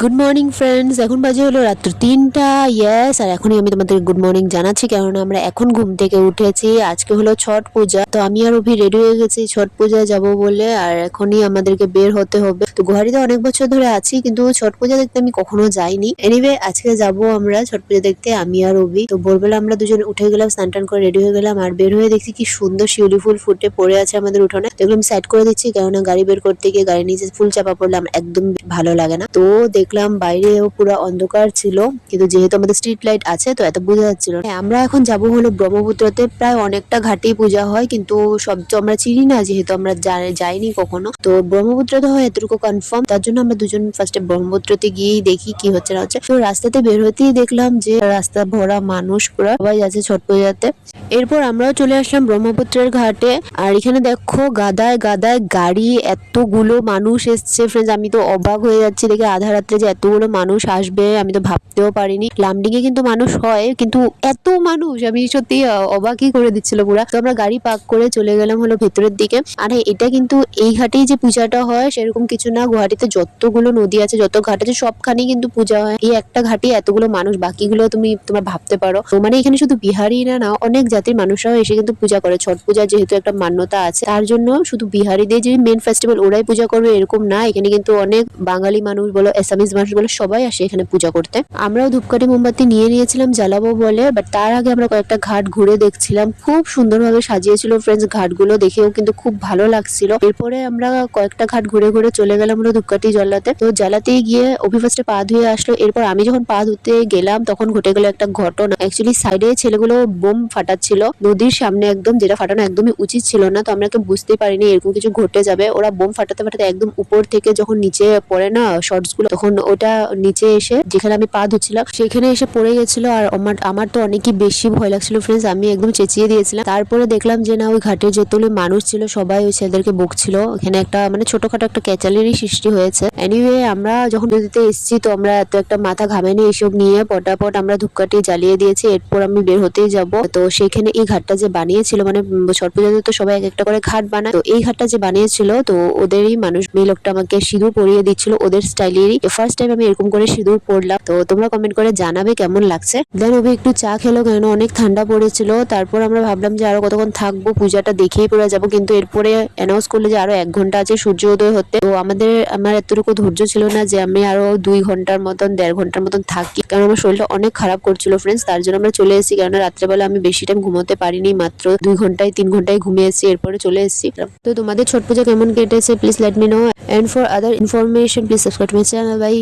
Good morning friends, এখন বাজে হলো রাত্র 3টা। ইয়েস, আর এখনই আমি তোমাদের গুড মর্নিং জানাচ্ছি, কারণ আমরা এখন ঘুম থেকে উঠেছি। আজকে হলো ছট পূজা, তো আমি আর অভি রেডি হয়ে গেছি ছট পূজায় যাব বলে। আর এখনই আমাদেরকে বের হতে হবে। তো গুয়াহাটিতে অনেক বছর ধরে আছি, কিন্তু ছট পূজা দেখতে আমি কখনো যাইনি। এনিওয়ে, আজকে যাব আমরা ছট পূজা দেখতে, আমি আর অভি। তো ভোরবেলা আমরা দুজন উঠে গেলাম, স্নান টান করে রেডি হয়ে গেলাম, আর বের হয়ে দেখছি কি সুন্দর শিউলি ফুল ফুটে পড়ে আছে আমাদের উঠোনে। তো এগুলো আমি সাইড করে দিচ্ছি, কেননা গাড়ি বের করতে গিয়ে গাড়ির নিচে ফুল চাপা পড়লে আমার একদম ভালো লাগে না। তো দেখলাম বাইরেও পুরো অন্ধকার ছিল, কিন্তু যেহেতু আমাদের স্ট্রিট লাইট আছে তো এত বোঝা যাচ্ছিল না। আমরা এখন যাব হলো ব্রহ্মপুত্রতে। প্রায় অনেকটা ঘাটেই পূজা হয়, কিন্তু সব তো আমরা চিনি না, যেহেতু আমরা যাইনি কখনো। তো ব্রহ্মপুত্রতে হয় এতটুকু কনফার্ম, তার জন্য আমরা দুজন ফার্স্টে ব্রহ্মপুত্রতে গিয়েই দেখি কি হচ্ছে না হচ্ছে। তো রাস্তাতে বের হতেই দেখলাম যে রাস্তা ভরা মানুষ, পুরো সবাই আছে ছট পূজাতে। এরপর আমরাও চলে আসলাম ব্রহ্মপুত্রের ঘাটে, আর এখানে দেখো গাদায় গাদায় গাড়ি, এতগুলো মানুষ এসছে ফ্রেন্ডস। আমি তো অবাক হয়ে যাচ্ছি দেখে, আধা রাত্রে যে এতগুলো মানুষ আসবে আমি তো ভাবতেও পারিনি। লামডিং এ কিন্তু মানুষ হয়, কিন্তু এত মানুষ আমি সত্যি অবাকই করে দিচ্ছিল পুরা। তো আমরা গাড়ি পার্ক করে চলে গেলাম হলো ভেতরের দিকে। আরে এটা কিন্তু এই ঘাটেই যে পূজাটা হয় সেরকম কিছু না, গুয়াহাটিতে যতগুলো নদী আছে, যত ঘাট আছে, সবখানেই কিন্তু পূজা হয়। এই একটা ঘাটে এতগুলো মানুষ, বাকিগুলো তোমরা ভাবতে পারো। তো মানে এখানে শুধু বিহারি না, অনেক জাতির মানুষরাও এসে কিন্তু পূজা করে। ছট পূজা যেহেতু একটা মান্যতা আছে, তার জন্য শুধু বিহারিদের যে মেন ফেস্টিভ্যাল ওরাই পূজা করবে এরকম না, এখানে কিন্তু অনেক বাঙালি মানুষ বলো, আসামিজ মানুষ বলো, সবাই আসে এখানে পূজা করতে। আমরাও ধূপকাঠি মোমবাতি নিয়ে নিয়েছিলাম জ্বালাবো বলে, বাট তার আগে আমরা কয়েকটা ঘাট ঘুরে দেখছিলাম। খুব সুন্দরভাবে সাজিয়েছিল ফ্রেন্ডস, ঘাটগুলো দেখেও কিন্তু খুব ভালো লাগছিল। এরপরে আমরা কয়েকটা ঘাট ঘুরে ঘুরে চলে গেলাম হলো ধূপকাঠি জ্বালাতে। তো জ্বালাতেই গিয়ে অভি ফার্স্টে পা ধুয়ে আসলো। এরপর আমি যখন পা ধুতে গেলাম তখন ঘটে গেল একটা ঘটনা। অ্যাকচুয়ালি সাইডে ছেলেগুলো বোম ফাটাচ্ছিল নদীর সামনে একদম, যেটা ফাটানো একদমই উচিত ছিল না। তো আমরা কেউ বুঝতেই পারিনি এরকম কিছু ঘটে যাবে। ওরা বোম ফাটাতে ফাটাতে একদম উপর থেকে যখন নিচে পড়ে না শর্টস গুলো, তখন ওটা নিচে এসে যেখানে আমি পা ধুচ্ছিলাম সেখানে এসে পড়ে গেছিল। আর আমার তো অনেকই বেশি ভয় লাগছিল ফ্রেন্ডস, আমি একদম চেঁচিয়ে দিয়েছিলাম। তারপরে দেখলাম যে না, ওই ঘাটে যতগুলো মানুষ ছিল সবাই ওই ছেলেদেরকে বকছিল। এখানে একটা মানে ছোটখাটো একটা ক্যাচালেরই সৃষ্টি হয়েছে। এনিওয়ে, আমরা যখন নদীতে এসেছি তো আমরা এত একটা মাথা ঘামাইনি এসব নিয়ে, পটাপট আমরা ধূপকাঠি জ্বালিয়ে দিয়েছি। এরপর আমি বের হতেই যাব। তো সেখানে এই ঘাটটা যে বানিয়েছিল, মানে ছট পূজাতে তো সবাই এক একটা করে ঘাট বানায়, তো এই ঘাটটা যে বানিয়েছিল তো ওদেরই মানুষ, মেয়ে লোকটা আমাকে সিঁদুর পরিয়ে দিচ্ছিল ওদের স্টাইলেরই। ফার্স্ট টাইম আমি এরকম করে সিঁদুর পরলাম। তো তোমরা কমেন্ট করে জানাবে কেমন লাগছে। দেন ওভি একটু চা খেলো, কেন অনেক ঠান্ডা পড়েছিল। তারপর আমরা ভাবলাম যে আরো কতক্ষণ থাকবো, পূজাটা দেখেই পড়ে যাবো, কিন্তু এরপরে অ্যানাউন্স করলে যে আরো 1 ঘন্টা আছে সূর্য উদয় হতে। তো আমার এতটুকু ধৈর্য ছিল না যে আমি আরো 2 ঘন্টার মতন 1.5 ঘন্টার মতন থাকি, কারণ আমার শরীরটা অনেক খারাপ করছিল ফ্রেন্ডস। তার জন্য আমরা চলে এসেছি, কারণ রাত্রেবেলা আমি বেশি টাইম ঘুমোতে পারিনি, মাত্র 2 ঘন্টায় 3 ঘন্টায় ঘুমিয়ে এসেছি, এরপরে চলে এসেছি। তো তোমাদের ছট পূজা কেমন কেটেছে please let me know, and for other information please subscribe my channel. By.